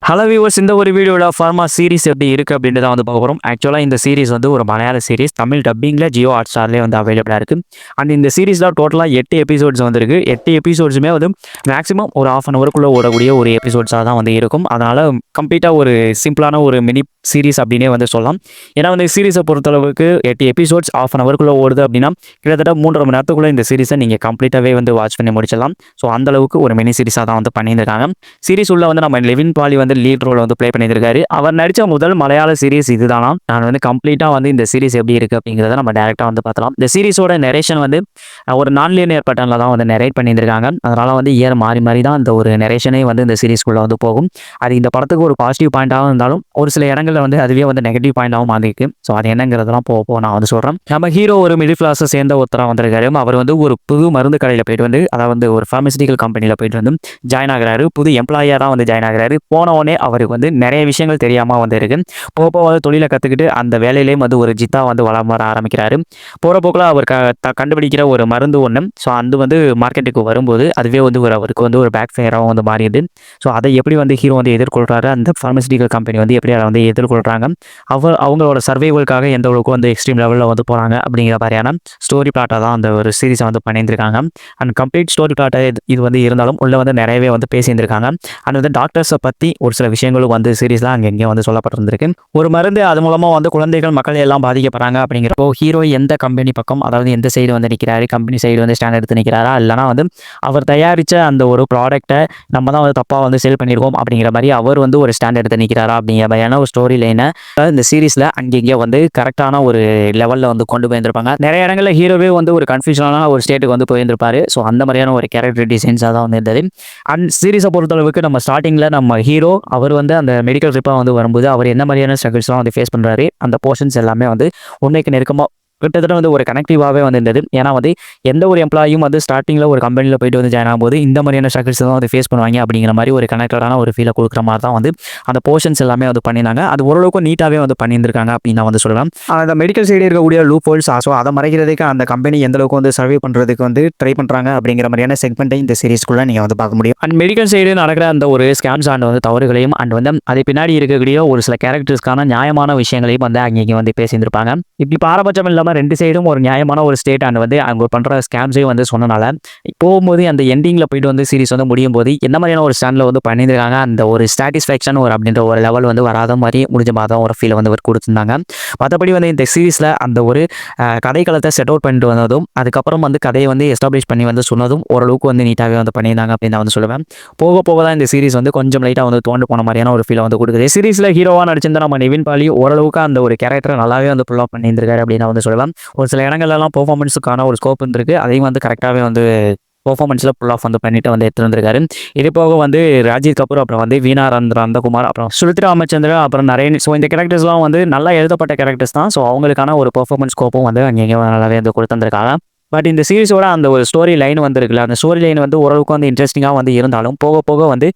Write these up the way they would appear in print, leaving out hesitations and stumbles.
Hello viewers, இந்த ஒரு வீடியோட ஃபார்மா சீரிஸ் எப்படி இருக்குது அப்படின்றத வந்து பார்க்க போகிறோம். ஆக்சுவலாக இந்த சீரிஸ் வந்து ஒரு மலையாள சீரிஸ். தமிழ் டப்பிங்கில் ஜியோ ஹாட்ஸ்டார்லேயே வந்து அவைலபிளாக இருக்குது. அண்ட் இந்த சீரிஸில் டோட்டலாக 8 எபிசோட்ஸ் வந்துருக்கு. 8 எபிசோட்ஸுமே வந்து மேக்ஸிமம் ஒரு ½ அன் ஹவருக்குள்ளே ஓடக்கூடிய ஒரு எபிசோட்ஸாக தான் வந்து இருக்கும். அதனால் கம்ப்ளீட்டாக ஒரு சிம்பிளான ஒரு மினி சீரிஸ் அப்படின்னே வந்து சொல்லலாம். ஏன்னா வந்து சீரிஸை பொறுத்தளவுக்கு 8 எபிசோட்ஸ் ½ அன் ஹவருக்குள்ளே ஓடுது அப்படின்னா கிட்டத்தட்ட 3.5 மணி நேரத்துக்குள்ளே இந்த சீரிஸை நீங்கள் கம்ப்ளீட்டாகவே வந்து வாட்ச் பண்ணி முடிச்சிடலாம். ஸோ அந்தளவுக்கு ஒரு மினி சீரிஸாக தான் வந்து பண்ணியிருக்காங்க. சீரிஸ் உள்ள வந்து நம்ம லெவின் பாலி வந்து லீட் ரோல் வந்து ப்ளே பண்ணியிருக்காரு. அவர் நடித்த முதல் மலையாள சீரிஸ் இதுதானா. நான் வந்து கம்ப்ளீட்டாக வந்து இந்த சீரிஸ் எப்படி இருக்குது அப்படிங்கிறத நம்ம டேரெக்டாக வந்து பார்த்தலாம். இந்த சீரிஸோட நரேஷன் வந்து ஒரு நான்-லீனியர் பேட்டர்னில் தான் வந்து நரேட் பண்ணியிருக்காங்க. அதனால் வந்து இயர் மாறி மாறி தான் இந்த ஒரு நரேஷனே வந்து இந்த சீரிஸ்குள்ளே வந்து போகும். அது இந்த படத்துக்கு ஒரு பாசிட்டிவ் பாயிண்டாகவும் இருந்தாலும் ஒரு சில இடங்களில் வந்து அதுவே வந்து நெகட்டிவ் பாயிண்டாகவும் மாறிருக்கு. ஸோ அது என்னங்கிறதெல்லாம் போக நான் வந்து சொல்கிறேன். நம்ம ஹீரோ ஒரு மிடில் கிளாஸை சேர்ந்த ஒருத்தராக வந்திருக்காரு. அவர் வந்து ஒரு புது மருந்து கடையில் போயிட்டு வந்து அதாவது ஒரு ஃபார்மசிட்டிக்கல் கம்பெனியில் போயிட்டு வந்து ஜாயின் ஆகிறாரு. புது எம்ப்ளாயியாக தான் வந்து ஜாயின் ஆகிறாரு. போனவொடனே அவருக்கு வந்து நிறைய விஷயங்கள் தெரியாமல் வந்து இருக்கு. போக வந்து தொழிலை கற்றுக்கிட்டு அந்த வேலையிலேயும் வந்து ஒரு ஜித்தா வந்து வளம் வர ஆரம்பிக்கிறாரு. போகிற போக்கில் அவர் கண்டுபிடிக்கிற ஒரு மருந்து ஒன்று. ஸோ அது வந்து மார்க்கெட்டுக்கு வரும்போது அதுவே வந்து அவருக்கு வந்து ஒரு பேக் ஃபயராகவும் வந்து மாறிடுது. ஸோ அதை எப்படி வந்து ஹீரோ வந்து எதிர்கொள்கிறாரு, அந்த ஃபார்மசிட்டிக்கல் கம்பெனி வந்து எப்படி அதை வந்து எதிர்கொள்கிறாங்க, அவங்களோட சர்வைவலுக்காக எந்த அளவுக்கு வந்து எக்ஸ்ட்ரீம் லெவலில் வந்து போகிறாங்க அப்படிங்கிற மாதிரியான ஸ்டோரி பிளாட்டாக தான் அந்த ஒரு சீரிஸை வந்து பண்ணியிருந்திருக்காங்க. அண்ட் கம்ப்ளீட் ஸ்டோரி பிளாட்டாக இது வந்து இருந்தாலும் உள்ளே வந்து நிறையவே வந்து பேசியிருந்திருக்காங்க. அண்ட் வந்து டாக்டர்ஸை பற்றி ஒரு சில விஷயங்களும் வந்து சீரிஸில் அங்கங்கே வந்து சொல்லப்பட்டிருந்திருக்கு. ஒரு மருந்து அது மூலமாக வந்து குழந்தைகள் மக்கள் எல்லாம் பாதிக்கப்படுறாங்க அப்படிங்கிறப்போ ஹீரோ எந்த கம்பெனி பக்கம், அதாவது எந்த சைடு வந்து நிற்கிறாரு, கம்பெனி சைடு வந்து ஸ்டாண்ட் எடுத்து நிற்கிறாரா, இல்லைனா வந்து அவர் தயாரித்த அந்த ஒரு ப்ராடக்ட்டை நம்ம தான் வந்து தப்பாக வந்து சேல் பண்ணியிருக்கோம் அப்படிங்கிற மாதிரி அவர் வந்து ஒரு ஸ்டாண்ட் எடுத்து நிற்கிறாரா அப்படிங்கிற மாதிரியான ஒரு ஸ்டோரி லைனை இந்த சீரிஸில் அங்கங்கே வந்து கரெக்டான ஒரு லெவலில் வந்து கொண்டு போயிருந்திருப்பாங்க. நிறைய இடங்களில் ஹீரோவே வந்து ஒரு கன்ஃபியூஷனான ஒரு ஸ்டேட்டுக்கு வந்து போயிருந்திருப்பாரு. ஸோ அந்த மாதிரியான ஒரு கேரக்டர் டிசைன்ஸாக தான் வந்து இருந்தது. அண்ட் சீரிஸை பொறுத்தளவுக்கு நம்ம ஸ்டார்டிங்கில் நம்ம ஹீரோ அவர் வந்து அந்த மெடிக்கல் ட்ரிப்பாக வந்து வரும்போது அவர் என்ன மாதிரியான ஸ்ட்ரகிள்ஸ்லாம் வந்து ஃபேஸ் பண்ணுறாரு, அந்த போர்ஷன்ஸ் எல்லாமே வந்து உண்மைக்கு நெருக்கமாக கிட்டத்தட்ட வந்து ஒரு கனெக்டிவாகவே வந்து இருந்தது. ஏன்னா வந்து எந்த ஒரு எம்ப்ளாயும் வந்து ஸ்டார்டிங்கில் ஒரு கம்பெனியில் போயிட்டு வந்து ஜாயின் ஆகும்போது இந்த மாதிரியான ஸ்ட்ரகிள்ஸ் தான் வந்து ஃபேஸ் பண்ணுவாங்க அப்படிங்கிற மாதிரி ஒரு கனெக்டடான ஒரு ஃபீலை கொடுக்குற மாதிரி தான் வந்து அந்த போர்ஷன்ஸ் எல்லாமே வந்து பண்ணியிருந்தாங்க. அது ஓரளவுக்கு நீட்டாகவே வந்து பண்ணியிருந்திருக்காங்க அப்படின்னு நான் வந்து சொல்லலாம். அந்த மெடிக்கல் சைடு இருக்கக்கூடிய லூப் ஹோல்ஸ், ஸோ அதை மறைக்கிறதுக்கு அந்த கம்பெனி எந்த அளவுக்கு வந்து சர்வே பண்ணுறதுக்கு வந்து ட்ரை பண்ணுறாங்க அப்படிங்கிற மாதிரியான செக்மெண்ட்டை இந்த சீரிஸ்க்குள்ளே நீங்கள் வந்து பார்க்க முடியும். அண்ட் மெடிக்கல் சைடு நடக்கிற அந்த ஒரு ஸ்கேம்ஸ் அண்ட் வந்து தவறுகளையும் அண்ட் வந்து அது பின்னாடி இருக்கக்கூடிய ஒரு சில கேரக்டர்ஸ்க்கான நியாயமான விஷயங்களையும் வந்து அங்கே வந்து பேசியிருந்திருப்பாங்க. இப்படி பாரபட்சம் இல்லாமல் ரெண்டு சைடும் ஒரு நியாயமான ஒரு ஸ்டேட் அண்ட் வந்து அவங்க பண்ணுற ஸ்கேம்ஸையும் வந்து சொன்னனால போகும்போது அந்த எண்டிங்கில் போயிட்டு வந்து சீரிஸ் வந்து முடியும் போது என்ன மாதிரியான ஒரு ஸ்டாண்டில் வந்து பண்ணியிருக்காங்க, அந்த ஒரு சாட்டிஸ்ஃபேக்ஷன் ஒரு அப்படின்ற ஒரு லெவல் வந்து வராத மாதிரி முடிஞ்ச மாதிரி தான் ஒரு ஃபீலை வந்து கொடுத்துருந்தாங்க. மற்றபடி வந்து இந்த சீரிஸில் அந்த ஒரு கதைக்களத்தை செட் அவுட் பண்ணிட்டு வந்ததும் அதுக்கப்புறம் வந்து கதையை வந்து எஸ்டாப்ளிஷ் பண்ணி வந்து சொன்னதும் ஓரளவுக்கு வந்து நீட்டாகவே வந்து பண்ணியிருந்தாங்க அப்படின்னு நான் வந்து சொல்லுவேன். போக போக தான் இந்த சீரிஸ் வந்து கொஞ்சம் லைட்டாக வந்து தோண்டு போன மாதிரியான ஒரு ஃபீலை வந்து கொடுக்குது. சீரிஸில் ஹீரோவாக நடிச்சிருந்தா நம்ம நிவின் பாலி ஓரளவுக்கு அந்த ஒரு கேரக்டரை நல்லாவே வந்து புல் அப் பண்ணியிருந்திருக்காரு அப்படின்னு வந்து சொல்லுவேன். ஒரு சில இடங்கள்லாம் பெர்ஃபார்மன்ஸுக்கான ஒரு ஸ்கோப் இருந்திருக்கு. அதையும் வந்து கரெக்டாகவே வந்து பெர்ஃபார்மன்ஸில் புல் ஆஃப் வந்து பண்ணிட்டு வந்து எடுத்துருந்துருக்காரு. இது போக வந்து ராஜீவ் கபூர், அப்புறம் வந்து வீணா நந்தகுமார், அப்புறம் சுருத்ரா ராமச்சந்திரன், அப்புறம் நரேன், ஸோ இந்த கேரக்டர்ஸ்லாம் வந்து நல்லா எழுதப்பட்ட கேரக்டர்ஸ் தான். ஸோ அவங்களுக்கான ஒரு பெர்ஃபார்மன்ஸ் ஸ்கோப்பும் வந்து அங்கே நல்லாவே வந்து கொடுத்துருக்காங்க. பட் இந்த சீரிஸோட அந்த ஒரு ஸ்டோரி லைன் வந்துருக்குல்ல, அந்த ஸ்டோரி லைன் வந்து ஓரளவுக்கு வந்து இன்ட்ரெஸ்டிங்காக வந்து இருந்தாலும் போக போக வந்து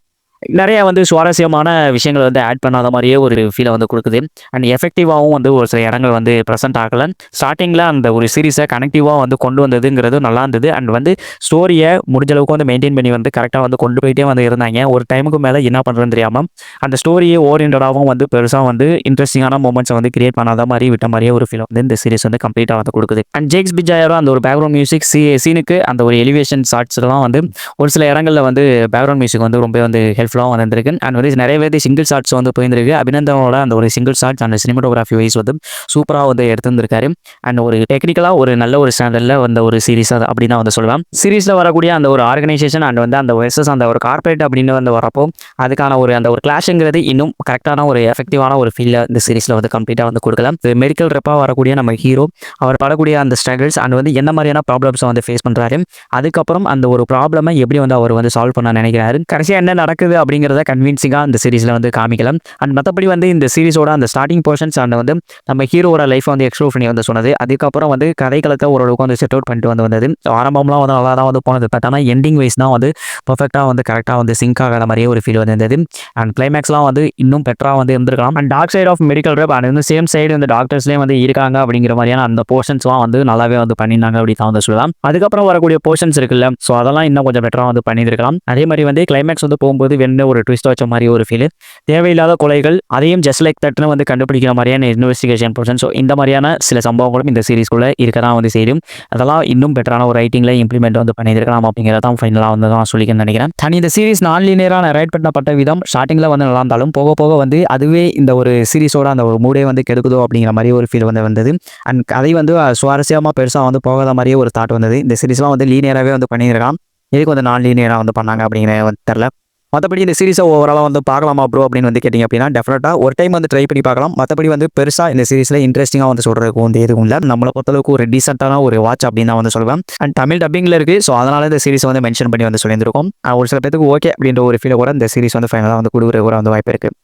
நிறைய வந்து சுவாரஸ்யமான விஷயங்கள் வந்து ஆட் பண்ணாத மாதிரியே ஒரு ஃபீலை வந்து கொடுக்குது. அண்ட் எஃபெக்டிவாகவும் வந்து ஒரு சில இடங்கள் வந்து ப்ரெசென்ட் ஆகலை. ஸ்டார்டிங்கில் அந்த ஒரு சீரிஸை கனெக்டிவாக வந்து கொண்டு வந்ததுங்கிறது நல்லா இருந்தது. அண்ட் வந்து ஸ்டோரியை முடிஞ்ச அளவுக்கு வந்து மெயின்டைன் பண்ணி வந்து கரெக்டாக வந்து கொண்டு போயிட்டே வந்து இருந்தாங்க. ஒரு டைமுக்கு மேலே என்ன பண்ணுறதுன்னு தெரியாமல் அந்த ஸ்டோரியை ஓரியன்டாகவும் வந்து பெருசாக வந்து இன்ட்ரெஸ்டிங்கான மூமெண்ட்ஸை வந்து கிரியேட் பண்ணாத மாதிரி விட்ட மாதிரியே ஒரு ஃபீல் வந்து இந்த சீரிஸ் வந்து கம்ப்ளீட்டாக வந்து கொடுக்குது. அண்ட் ஜேக்ஸ் பிஜாயரும் அந்த ஒரு பேக்ரவுண்ட் மியூசிக் சீனுக்கு அந்த ஒரு எலிவேஷன் ஷாட்ஸ்லாம் வந்து ஒரு சில இடங்களில் வந்து பேக்ரவுண்ட் மியூசிக் வந்து ரொம்ப வந்து ஹெல்ப்ஃபுல்லாக வந்திருக்கு. அண்ட் வந்து நிறைய பேர் சிங்கிள் ஷாட்ஸ் வந்து போயிருந்திருக்கு. அபிநந்தனோட அந்த ஒரு சிங்கிள் ஷாட்ஸ் அந்த சினிமாட்டோகிராஃபி வைஸ் வந்து சூப்பராக வந்து எடுத்துருக்காரு. அண்ட் ஒரு டெக்னிக்கலாக ஒரு நல்ல ஒரு ஸ்டாண்டர்டில் வந்த ஒரு சீரிஸ் அது அப்படின்னு தான் வந்து சொல்லுவேன். சீரிஸில் வரக்கூடிய அந்த ஒரு ஆர்கனைசேஷன் அண்ட் வந்து அந்த வெர்சஸ் அந்த ஒரு கார்பரேட் அப்படின்னு வந்து வரப்போ அதுக்கான ஒரு அந்த ஒரு கிளாஷுங்கிறது இன்னும் கரெக்டான ஒரு எஃபெக்டிவான ஒரு ஃபீல் இந்த சீரிஸில் வந்து கம்ப்ளீட்டாக வந்து கொடுக்கலாம். மெடிக்கல் ரெப்பாக வரக்கூடிய நம்ம ஹீரோ அவர் படக்கூடிய அந்த ஸ்ட்ரகிள்ஸ் அண்ட் வந்து என்ன மாதிரியான ப்ராப்ளம்ஸை வந்து ஃபேஸ் பண்ணுறாரு, அதுக்கப்புறம் அந்த ஒரு ப்ராப்ளமை எப்படி வந்து அவர் வந்து சால்வ் பண்ண நினைக்கிறாரு, கடைசியாக என்ன நடக்குது அப்படிங்கிறத கன்வின்சிங்காக அந்த சீரிஸில் வந்து காமிக்கலாம். அண்ட் மற்றபடி வந்து இந்த சீரிஸோட அந்த ஸ்டார்டிங் போர்ஷன்ஸ் அண்ட் வந்து நம்ம ஹீரோட லைஃப்பை வந்து எக்ஸ்ப்ளோர் பண்ணி வந்து சொன்னது, அதுக்கப்புறம் வந்து கதைக்களத்தை ஓரளவுக்கு வந்து செட் அவுட் பண்ணிட்டு வந்து வந்தது. ஆரம்பம்லாம் வந்து நல்லா தான் வந்து போனது. பட் ஆனால் எண்டிங் வைஸ் தான் வந்து பர்ஃபெக்டாக வந்து கரெக்டாக வந்து சிங்க் ஆகாத மாதிரியே ஒரு ஃபீல் வந்து இருந்தது. அண்ட் கிளைமேக்ஸ்லாம் வந்து இன்னும் பெட்டராக வந்து இருந்திருக்கலாம். And dark side of medical rep and வந்து சேம் சைடு வந்து டாக்டர்ஸ்லேயே வந்து இருக்காங்க அப்படிங்கிற மாதிரியான அந்த போர்ஷன்ஸ்லாம் வந்து நல்லாவே வந்து பண்ணியிருந்தாங்க அப்படி தான் வந்து சொல்லலாம். அதுக்கப்புறம் வரக்கூடிய போர்ஷன்ஸ் இருக்குல்ல, ஸோ அதெல்லாம் இன்னும் கொஞ்சம் பெட்டராக வந்து பண்ணியிருக்கலாம். அதே மாதிரி வந்து கிளைமேக்ஸ் வந்து போகும்போது என்ன ஒரு ட்விஸ்ட் வச்ச மாதிரி ஒரு ஃபீல். தேவையில்லாத கொலைகள் அதையும் ஜஸ்ட் லைக் தட்னு வந்து கண்டுபிடிக்கிற மாதிரியான இன்வெஸ்டிகேஷன் ப்ரொசன். ஸோ இந்த மாதிரியான சில சம்பவங்களும் இந்த சீரிஸ்குள்ளே இருக்க தான் வந்து செய்யும். அதெல்லாம் இன்னும் பெட்டரான ஒரு ரைட்டிங்கில் இம்ப்ளிமெண்ட் வந்து பண்ணியிருக்கலாம் அப்படிங்கிறதான் ஃபைனலாக வந்து தான் சொல்லிக்கணும்னு நினைக்கிறேன். அண்ட் இந்த சீரிஸ் நான் லீனியராக ரைட் பண்ணப்பட்ட விதம் ஸ்டார்டிங்கில் வந்து நல்லா இருந்தாலும் போக போக வந்து அதுவே இந்த ஒரு சீரிஸோட அந்த ஒரு மூடே வந்து கெடுக்குதோ அப்படிங்கிற மாதிரி ஒரு ஃபீல் வந்து வந்தது. அண்ட் கதை வந்து சுவாரஸ்யமாக பெருசாக வந்து போகாத மாதிரியே ஒரு தாட் வந்தது. இந்த சீரிஸ்லாம் வந்து லீனியராகவே வந்து பண்ணியிருக்கலாம். எதுக்கு வந்து நான் லீனியராக வந்து பண்ணாங்க அப்படிங்கிற வந்து தெரில. மற்றபடி இந்த சீரிஸை ஓவராலாக வந்து பார்க்கலாமா ப்ரோ அப்படின்னு வந்து கேட்டிங்க அப்படின்னா டெஃபினட்டாக ஒரு டைம் வந்து ட்ரை பண்ணி பார்க்கலாம். மற்றபடி வந்து பெருசாக இந்த சீரிஸில் இன்ட்ரெஸ்டிங்காக வந்து சொல்கிறதுக்கு வந்து எதுவும் இல்லை. நம்மளை பொறுத்தளவுக்கு ஒரு டீசெண்டான ஒரு வாட்ச் அப்படின்னு தான் வந்து சொல்லுவேன். அண்ட் தமிழ் டப்பிங்கில் இருக்குது. ஸோ அதனால் இந்த சீரிஸை வந்து மென்ஷன் பண்ணி வந்து சொல்லியிருந்திருக்கோம். ஒரு சில பேருக்கு ஓகே அப்படின்ற ஒரு ஃபீலை கூட இந்த சீரிஸ் வந்து ஃபைனலாக வந்து கொடுக்குற கூட வந்து வாய்ப்பு இருக்குது.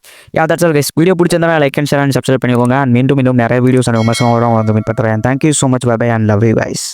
That's all guys. வீடியோ பிடிச்சிருந்தா like and share and subscribe பண்ணிக்கோங்க. அண்ட் மீண்டும் நிறைய வீடியோஸ் அண்ட் விமர்சனம் வந்து மீட் பண்ணுறேன். Thank you so much. Bye bye and love you guys.